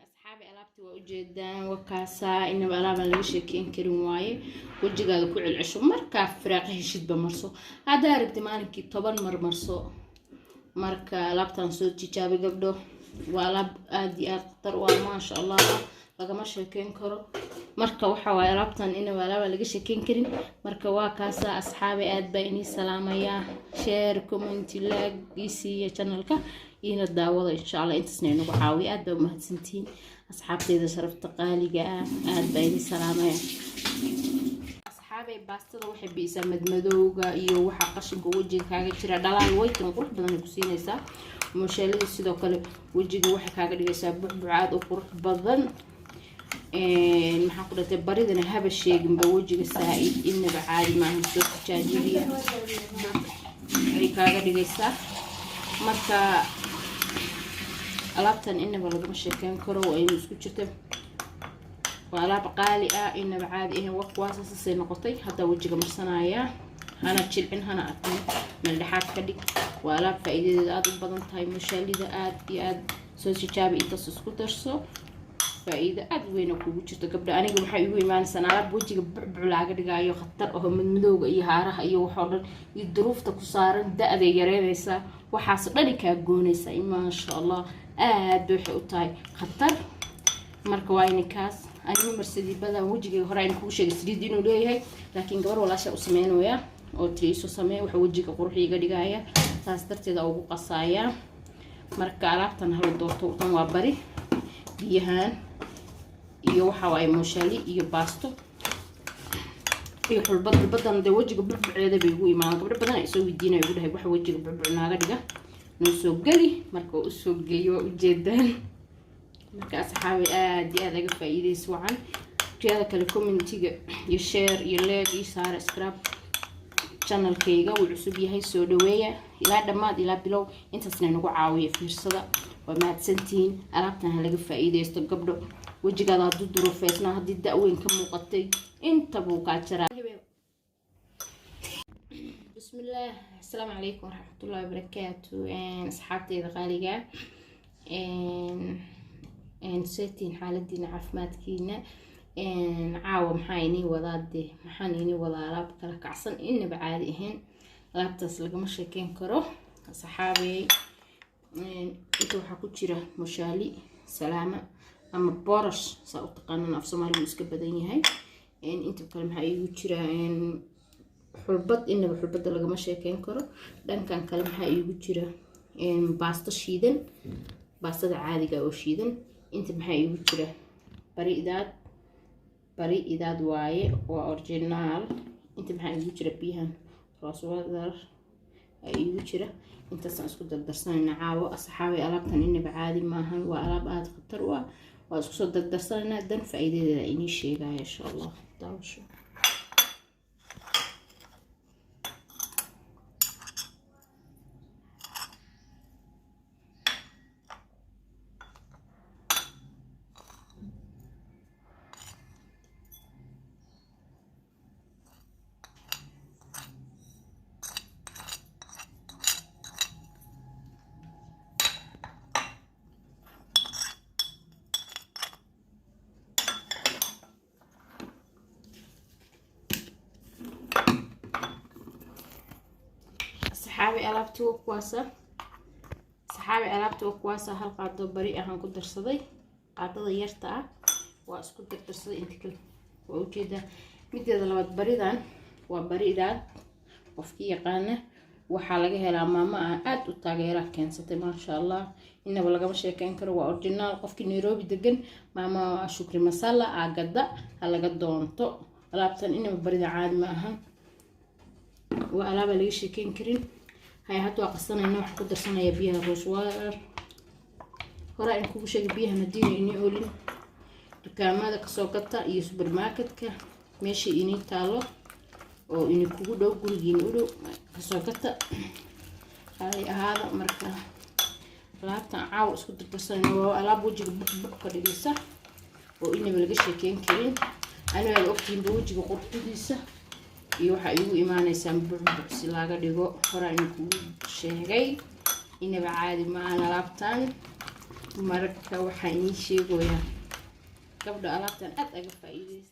أصحابي ألعبتي وأجدان وكاسا إنما ألعب اللي شيكين كريم واي وجهي هذا كل العشو مركا فراقه شد بمرسو هذا ربت مالكي طبعا مرسو مركا ألعبتان صوت تجابي قبله وألعب آدي أكتر وما شاء الله لقى شيكين كرو مركا وحوا ألعبتان إنما ألعب اللي شيكين كريم مركا وكاسا أصحابي آد بيني سلامة يا شير كومنتي لايك يسي channelka إن الدعوة إن شاء الله أنت سنين وعاوي أدب مهتسنتين أصحابتي إذا شرفت قالي أد بيني سلامة أصحابي باستلا وحبي يسمد مدوغا إيو وحا قشق وجهك كاغا جرا دلال ويتن قرح بدن كسينيسا مشالدي sidoo kale wajiga waxa kaaga dhigaysaa bucbucaad oo qurux badan maxaa ku dhintay baridana haba sheegin ba wajiga saa'id inaba caadi ma aha soo tijaabiya ay kaaga dhigaysaa marka alaabtan inaba laga sheekeen karo oo ay isku jirto waa alaab qaali ah inaba caadi ah waqwaasa sii noqotay hada wajiga marsanaya hana jilcin hana aqoon meel dhaxaad ka dhig waa alaab faa'iidadeeda aad u badan tahay mushaalida aad iyo aad soo tijaabi inta isku darso faa'iido aad weyn oo kugu jirto gabdha aniga waxa igu iimaansan alaab wajiga bucbuc laaga dhigayo khatar oo madmadowga iyo haaraha iyo waxa dhan iyo duruufta ku saaran da'da yareynaysa waxaas dhali ka goonaysa ma sha Allah aad waxay u tahay khatar marka waa in kaas anigu marsadii badan wajiga hore in ku sheegay saliid inuu leeyahay laakiin gabar walaasha u sameeynaya oo triiso sameey waxa wajiga qurxiga dhigaya taas darteeda ugu qasaya marka alaabtan hal doorto tan waa bari biyahan iyo waxa way mushali iyo baasto iyo xulbad badan de wajiga bucbuceeda bay ugu imaan gabdho badan ay soo weydiinay ugu dhahay waxa wajiga bucbucnaaga dhiga noo soo gali marka uu soo geliyo ujeedaan marka asxaabi aad iyo aad aga faa'iideyso wacan jada kale commentiga iyo share iyo like iyo subscribe channelkayga wuu cusub yahay soo dhaweeya ilaa dhamaad ilaa bilow intaasna nagu caawiyo fiirsada waa mahadsantiin alaabtan laga faa'iideysto gabdho wajigaada haduu duruufeysna hadii da'weyn ka muuqatay inta buu ka jira bismillaah assalaamu calaykum waraxmatullaahi wabarakaatu asxaabtayda qaaliga seetiin xaaladiina caafimaadkiina caawa maxaa inii wadaade maxaan inii wadaa alaab kala kacsan inaba caadi ahayn alaabtaas lagama sheekeyn karo saxaabay inta waxaa ku jira mushaali salaama ama boorash saa u taqaanaan af Soomaaligu iska badan yahay inta kale maxaa igu jira xulbad inaba xulbada lagama sheekeyn karo dhankan kale maxaa igu jira baasto shiidan baastada caadiga oo shiidan inta maxaa igu jira bari idaad waaye waa original inta maxaa igu jira biyahan roos wadar ay igu jira intaas isku dardarsanayna caawo asxaabay alaabtan inaba caadi maahan waa alaab aad khatar ah waa isku soo dardarsanayna dan faa'iidadeeda inii sheegaya insha Allah daawasho saxaabi alaabtu kuwaasa hal qaado bari ahaan ku darsaday qaadada yarta ah waa isku dardarsaday inta kale waa ujeeda mideeda labaad baridan waa bari idaad qofkii yaqaana waxa laga helaa maama aad u taageera keensatay ma sha Allah inaba laga sheekeyn karo waa original qofkii Nairobi degan maama shukri masala agada halaga doonto alaabtan inaba barida caadi ma aha waa alaab laga sheekeyn karin هاي هاتوا قصنا إنه حكو درسنا يبيها روشوار هراء إنكو شيء بيها مدينة إني أقولين دكان ماذا كسوقتها إيه سوبر ماركت ماشي إني تالو أو إني كودو كل ينقولوا كسوقتها هاي هذا مركز لابد عاوز كنت درسنا إنه ألعب وجه بكرة لسه وإني بلقش كين كرين أنا الأختين بوجي بقرطيسة يوحى يو إيمان يسمبر بسلاقة ديقو فرانكو شهري إني بعادي معنا لابتان مركا وحيني شيء ويا قبل ألابتان أتأقف فايدة